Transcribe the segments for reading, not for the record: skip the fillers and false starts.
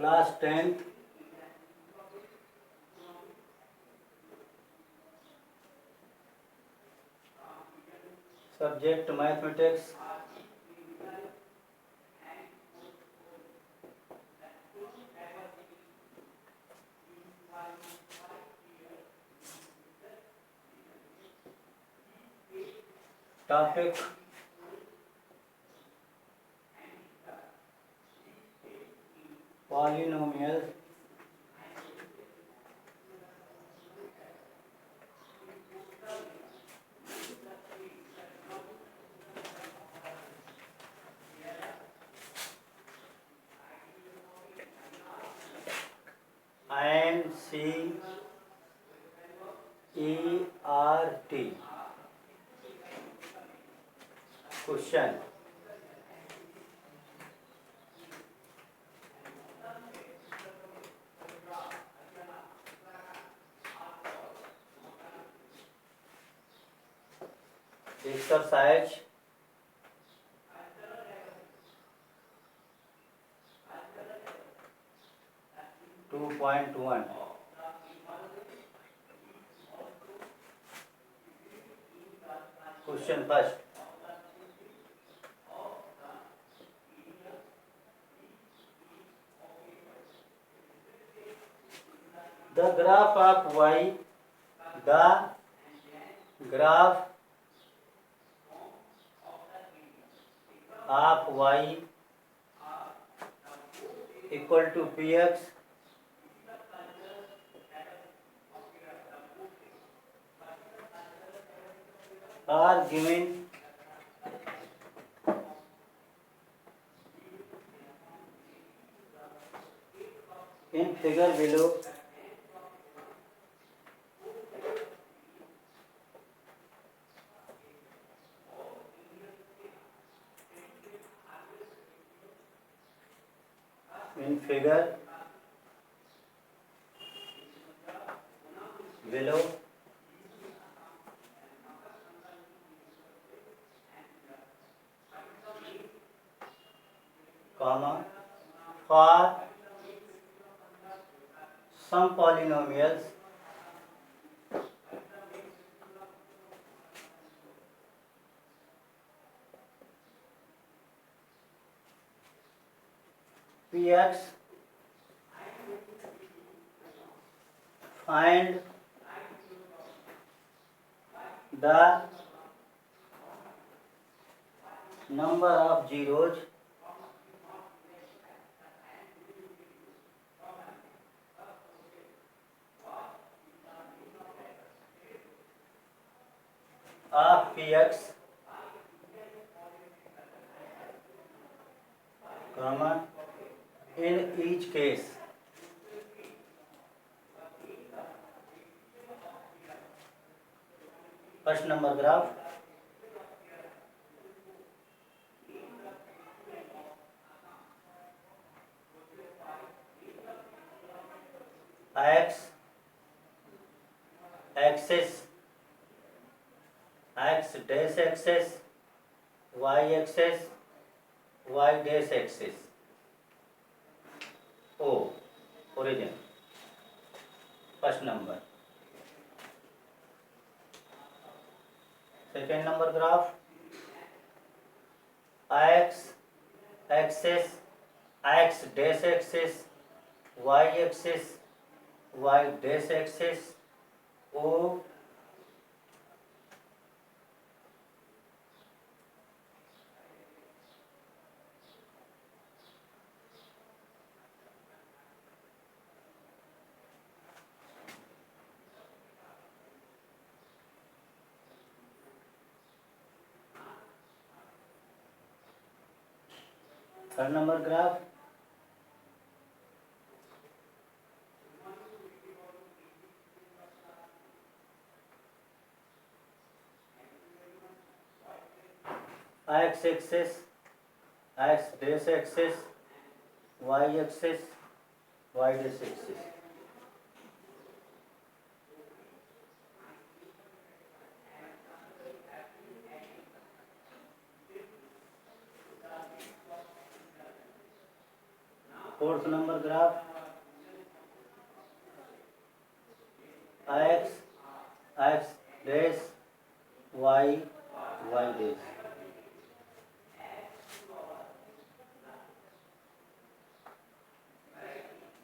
Class 10th subject mathematics. Topic polynomial. NCERT question. Exercise 2.1। Question first. The graph of y, the graph of y equal to px are given in figure below. In figure below, comma, for some polynomials px, find the number of zeros of px, comma, in each case. First number graph. X axis, X dash axis, Y axis, Y dash axis, O origin first number. Second number graph, X axis, X dash axis, Y axis, Y dash axis, O third number graph, X axis, X dash axis, Y axis, Y dash axis. Fourth number graph, x dash, y dash.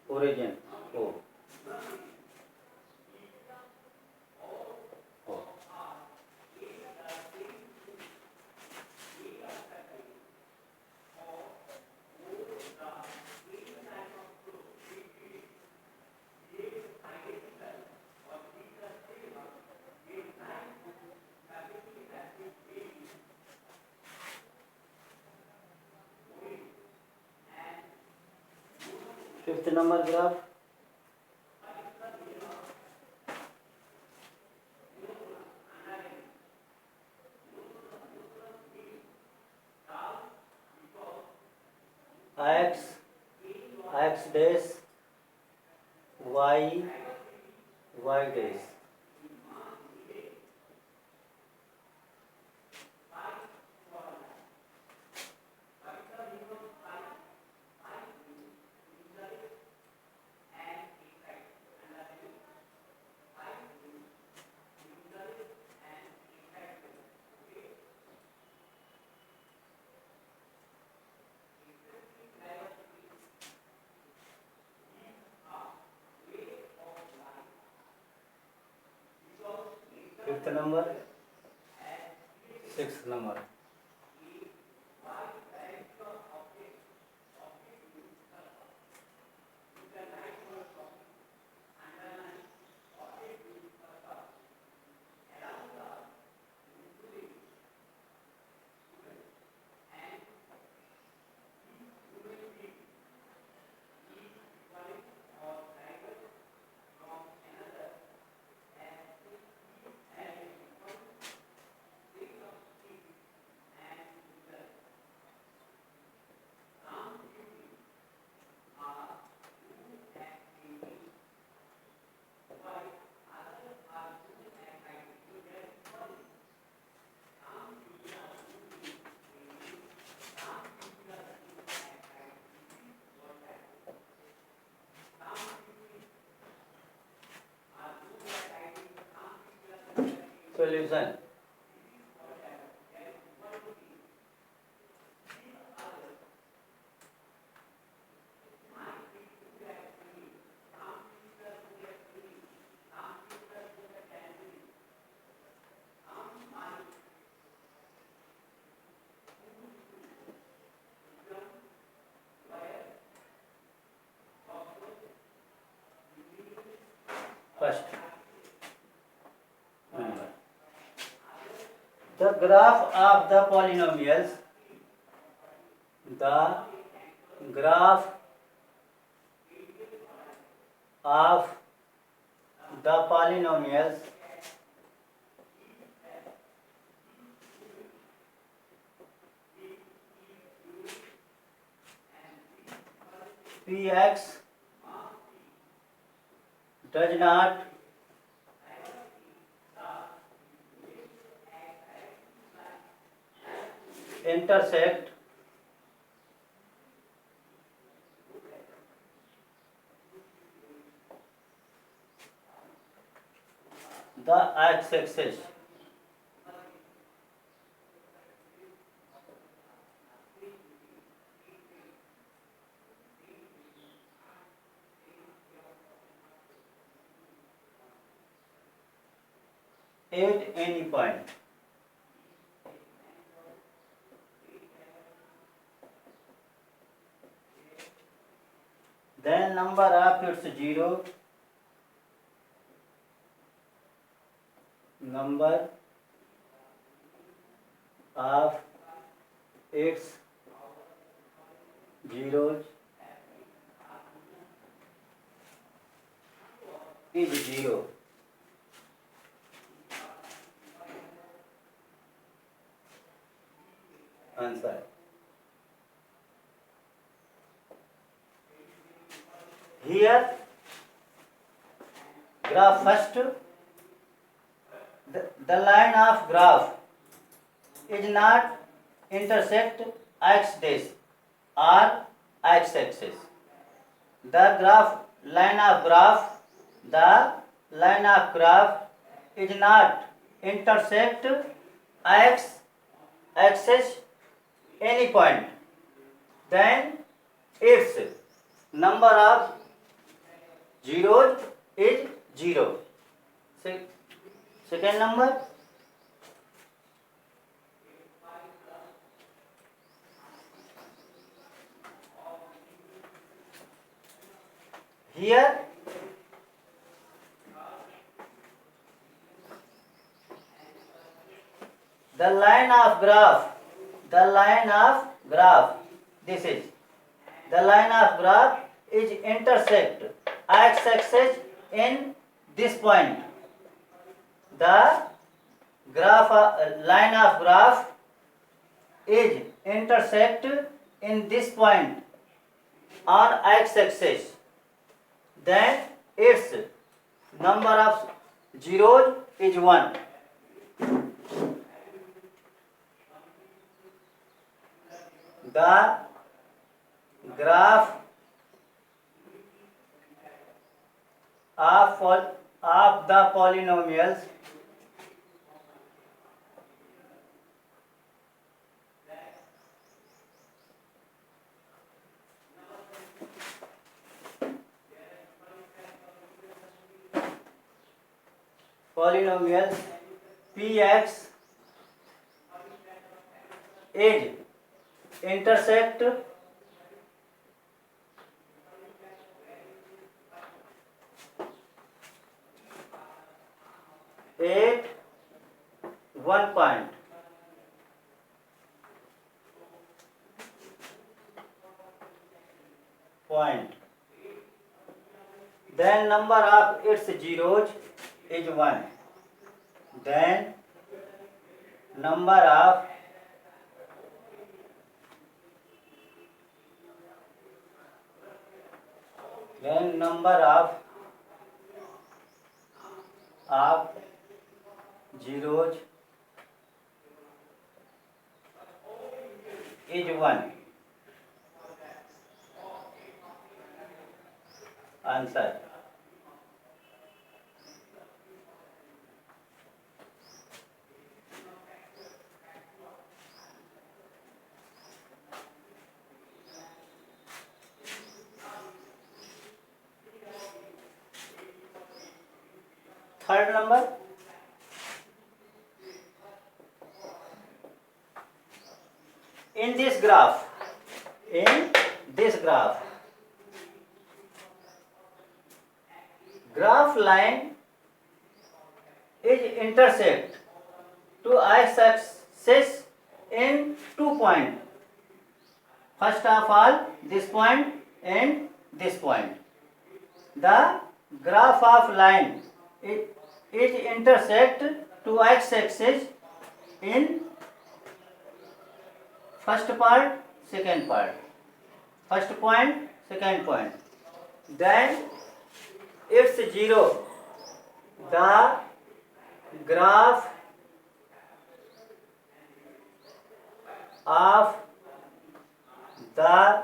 Origin O. Fifth number graph, x dash, y dash. Fifth number, sixth number. Solution. First, the graph of the polynomials, the graph of the polynomials Px does not intersect the x-axis. At any point. Then number of its zero, number of its zeros is zero. Answer. Here, graph first, the line of graph is not intersect x dash or x axis. The line of graph is not intersect x axis any point, then its number of zeros is 0. Second number, here the line of graph, this is the line of graph is intersect x axis in this point. The line of graph is intersect in this point on x axis, then its number of zeros is 1. The graph of the polynomials Px is intersect at one point, then number of its zeros is 1. Then number of zeros is 1. Answer. Third number, in this graph, graph line is intersect to x axis in 2 points. First of all, this point and this point. The graph of line is intersect to x axis in first part, second part. First point, second point. Then it's 0. The graph of the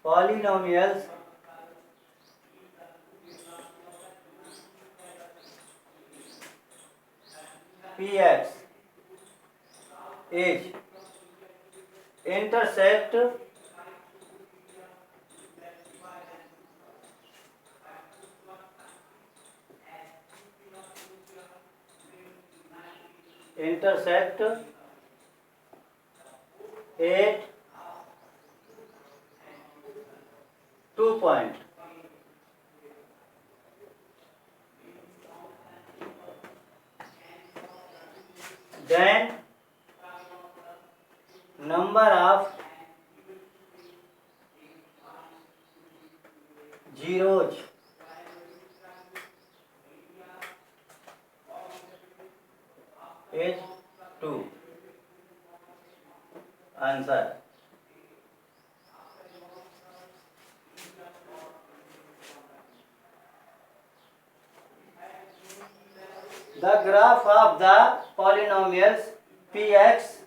polynomials Px is intersect at 2 points. Then number of zeros is 2. Answer. The graph of the polynomials Px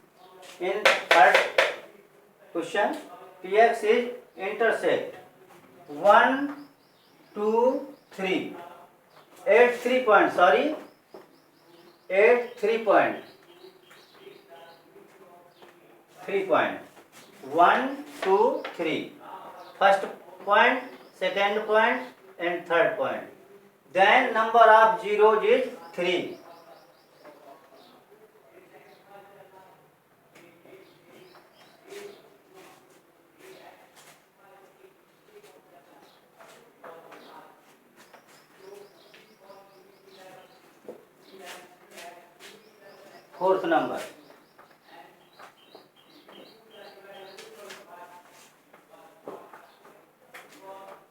in third question, Px is intersect 1, 2, 3. 8 3 points. Sorry, 8 3 point. 3 point. 1, 2, 3. First point, second point, and third point. Then number of zeros is 3. Fourth number.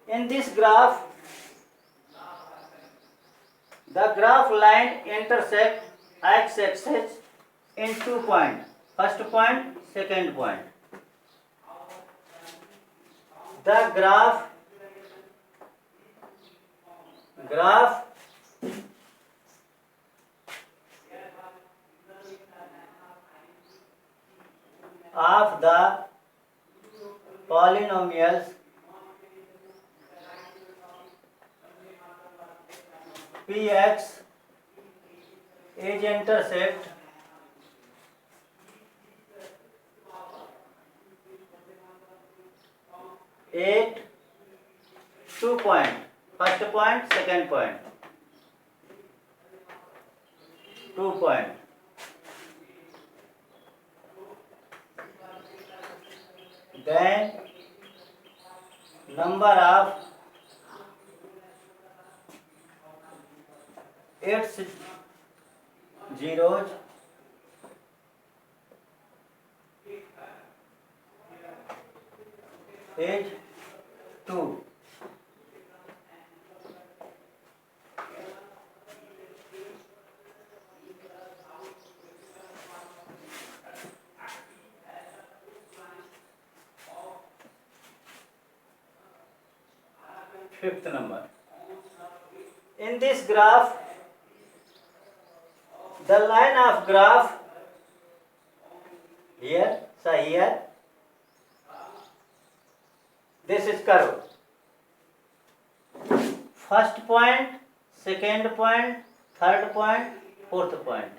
In this graph, the graph line intersect x-axis in 2 points. First point, second point. The graph of the polynomials Px is intersect at 2 point. First point, second point. 2 point. Then number of its zeros is 2. Fifth number. In this graph, the line of graph here, this is curve. First point, second point, third point, fourth point.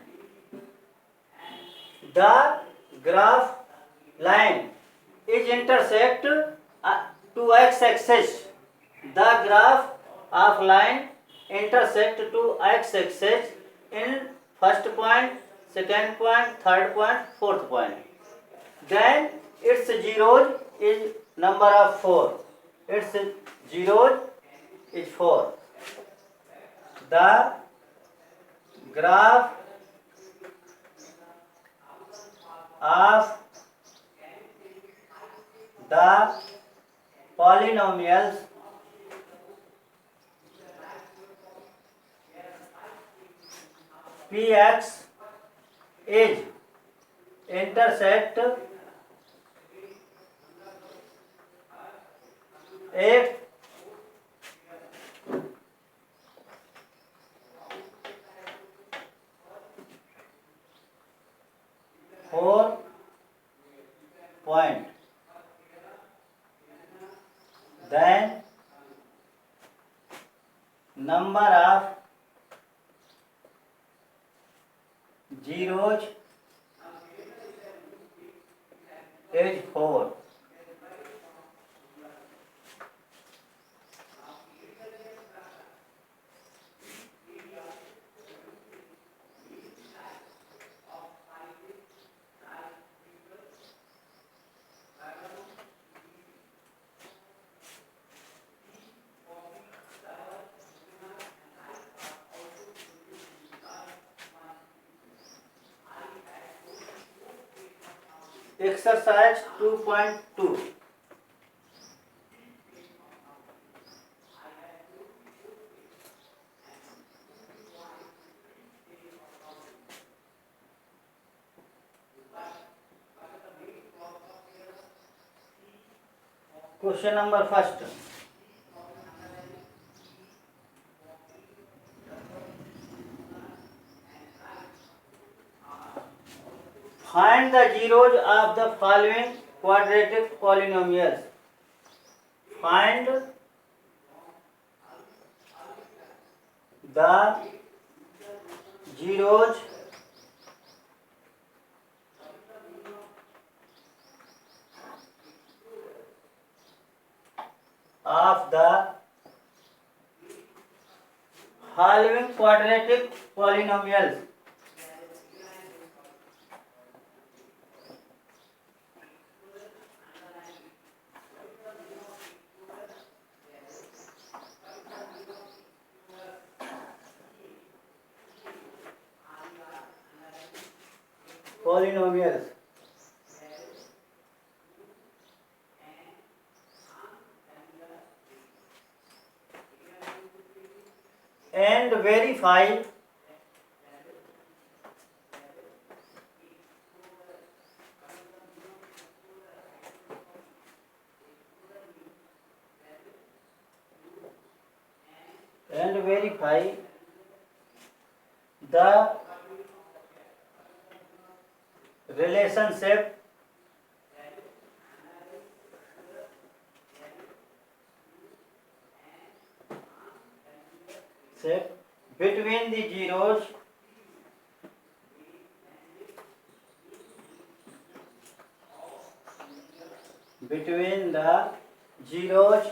The graph line is intersect to x-axis. The graph of line intersect to x-axis in first point, second point, third point, fourth point. Then its zeros is number of 4. Its zeros is 4. The graph of the polynomials Px is intersect at 4 point. Then number of zeros is 4. Exercise 2.2. Question number first. Find the zeros of the following quadratic polynomials. Find the zeros of the following quadratic polynomials. Polynomials. And verify the relationship between the zeros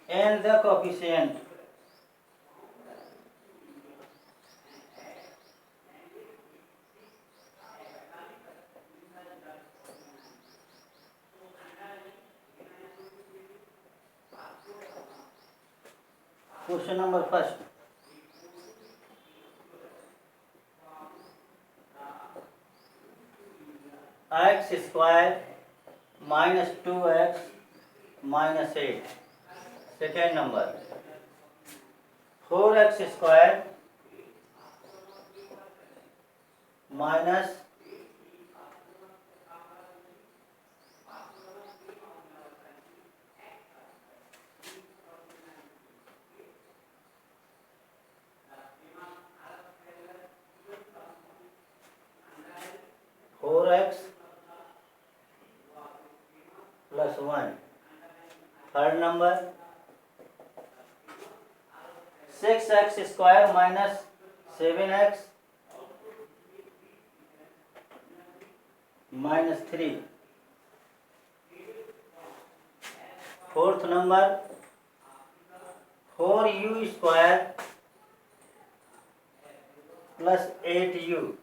and the coefficient. Question number first. X square minus 2x minus 8. Second number. 4x square minus 4x plus 1. Third number. 6x square minus 7x minus 3. Fourth number. 4u square plus 8u.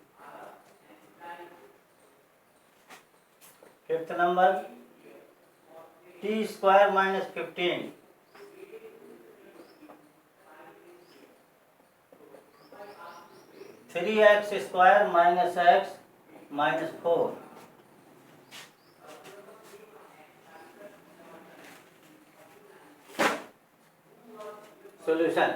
Fifth number. T square minus 15. Three x square minus x minus 4. Solution.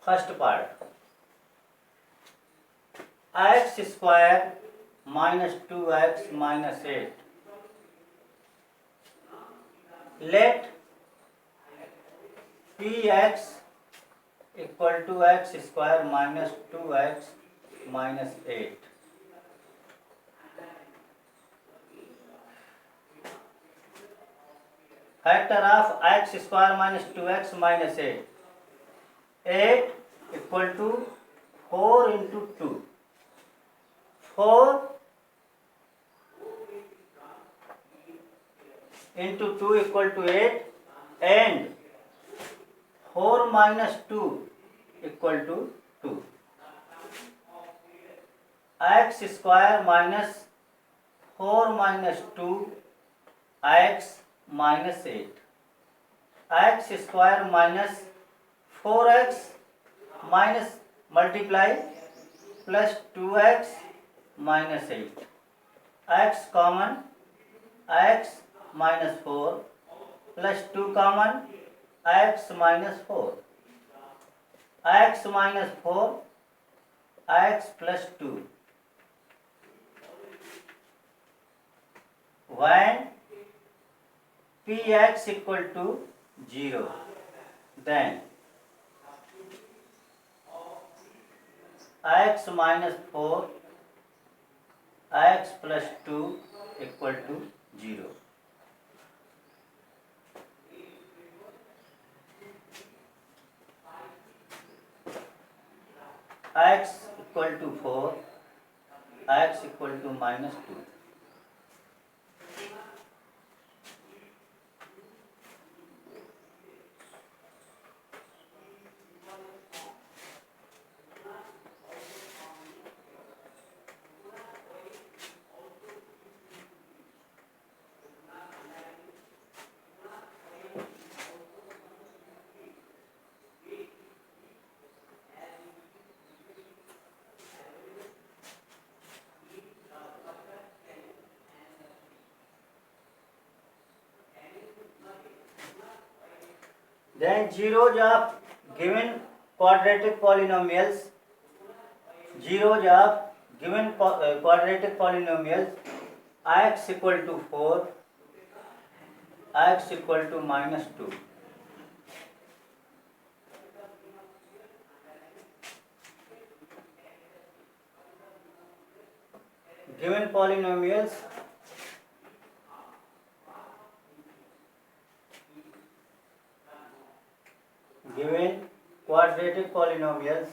First part. X square minus 2x minus 8. Let Px equal to x square minus 2x minus 8. Factor of x square minus 2x minus 8. 8 equal to 4 into 2. 4 into 2 equal to 8 and 4 minus 2 equal to 2. X square minus 4 minus 2 x minus 8. X square minus 4x minus multiply plus 2x minus 8. X common, x minus 4 plus 2 common, x minus 4. X minus 4, x plus 2. When Px equal to 0, then x minus 4 x plus 2 equal to 0. X equal to 4, x equal to minus 2. Then zeros of given quadratic polynomials, quadratic polynomials, x equal to 4, x equal to minus 2. Given polynomials, given quadratic polynomials,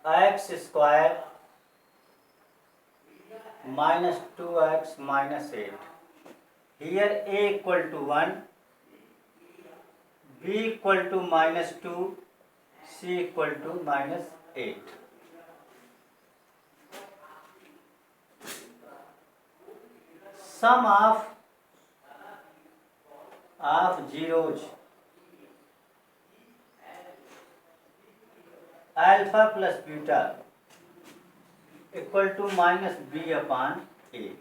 x square minus 2x minus 8. Here a equal to 1, b equal to minus 2, c equal to minus 8. Sum of zeros, alpha plus beta equal to minus b upon a.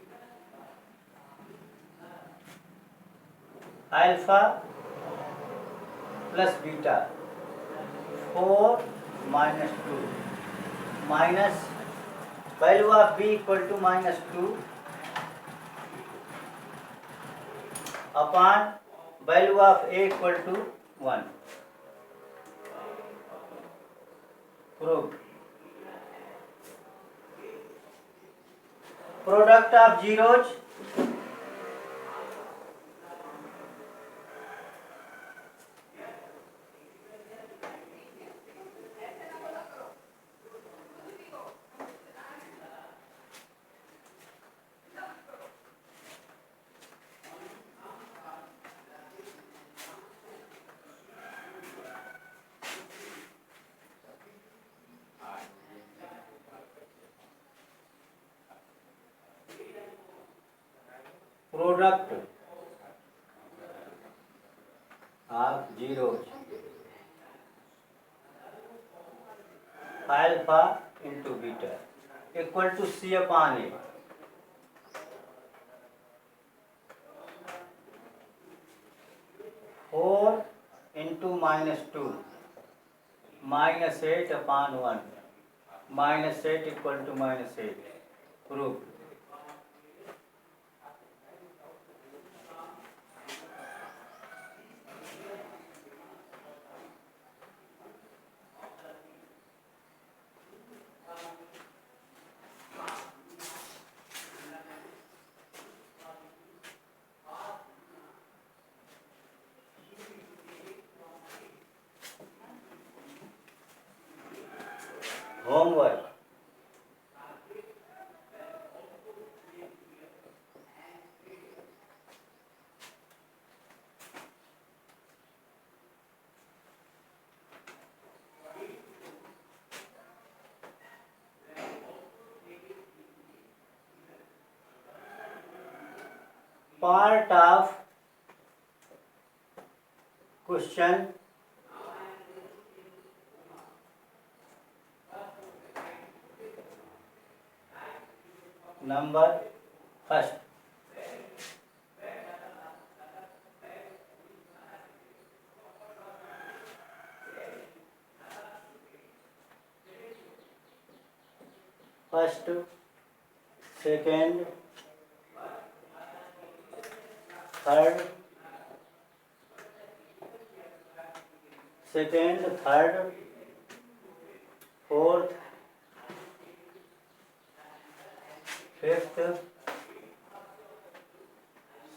Alpha plus beta 4 minus 2 minus value of b equal to minus 2 upon value of a equal to 1. Proved. Product of zeros, product of zeros, alpha into beta equal to c upon a. Four into minus 2 minus 8 upon 1 minus 8 equal to minus 8. Proof. Homework. Part of question number first. First, second, third, second, third, fourth, fifth,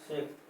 sixth.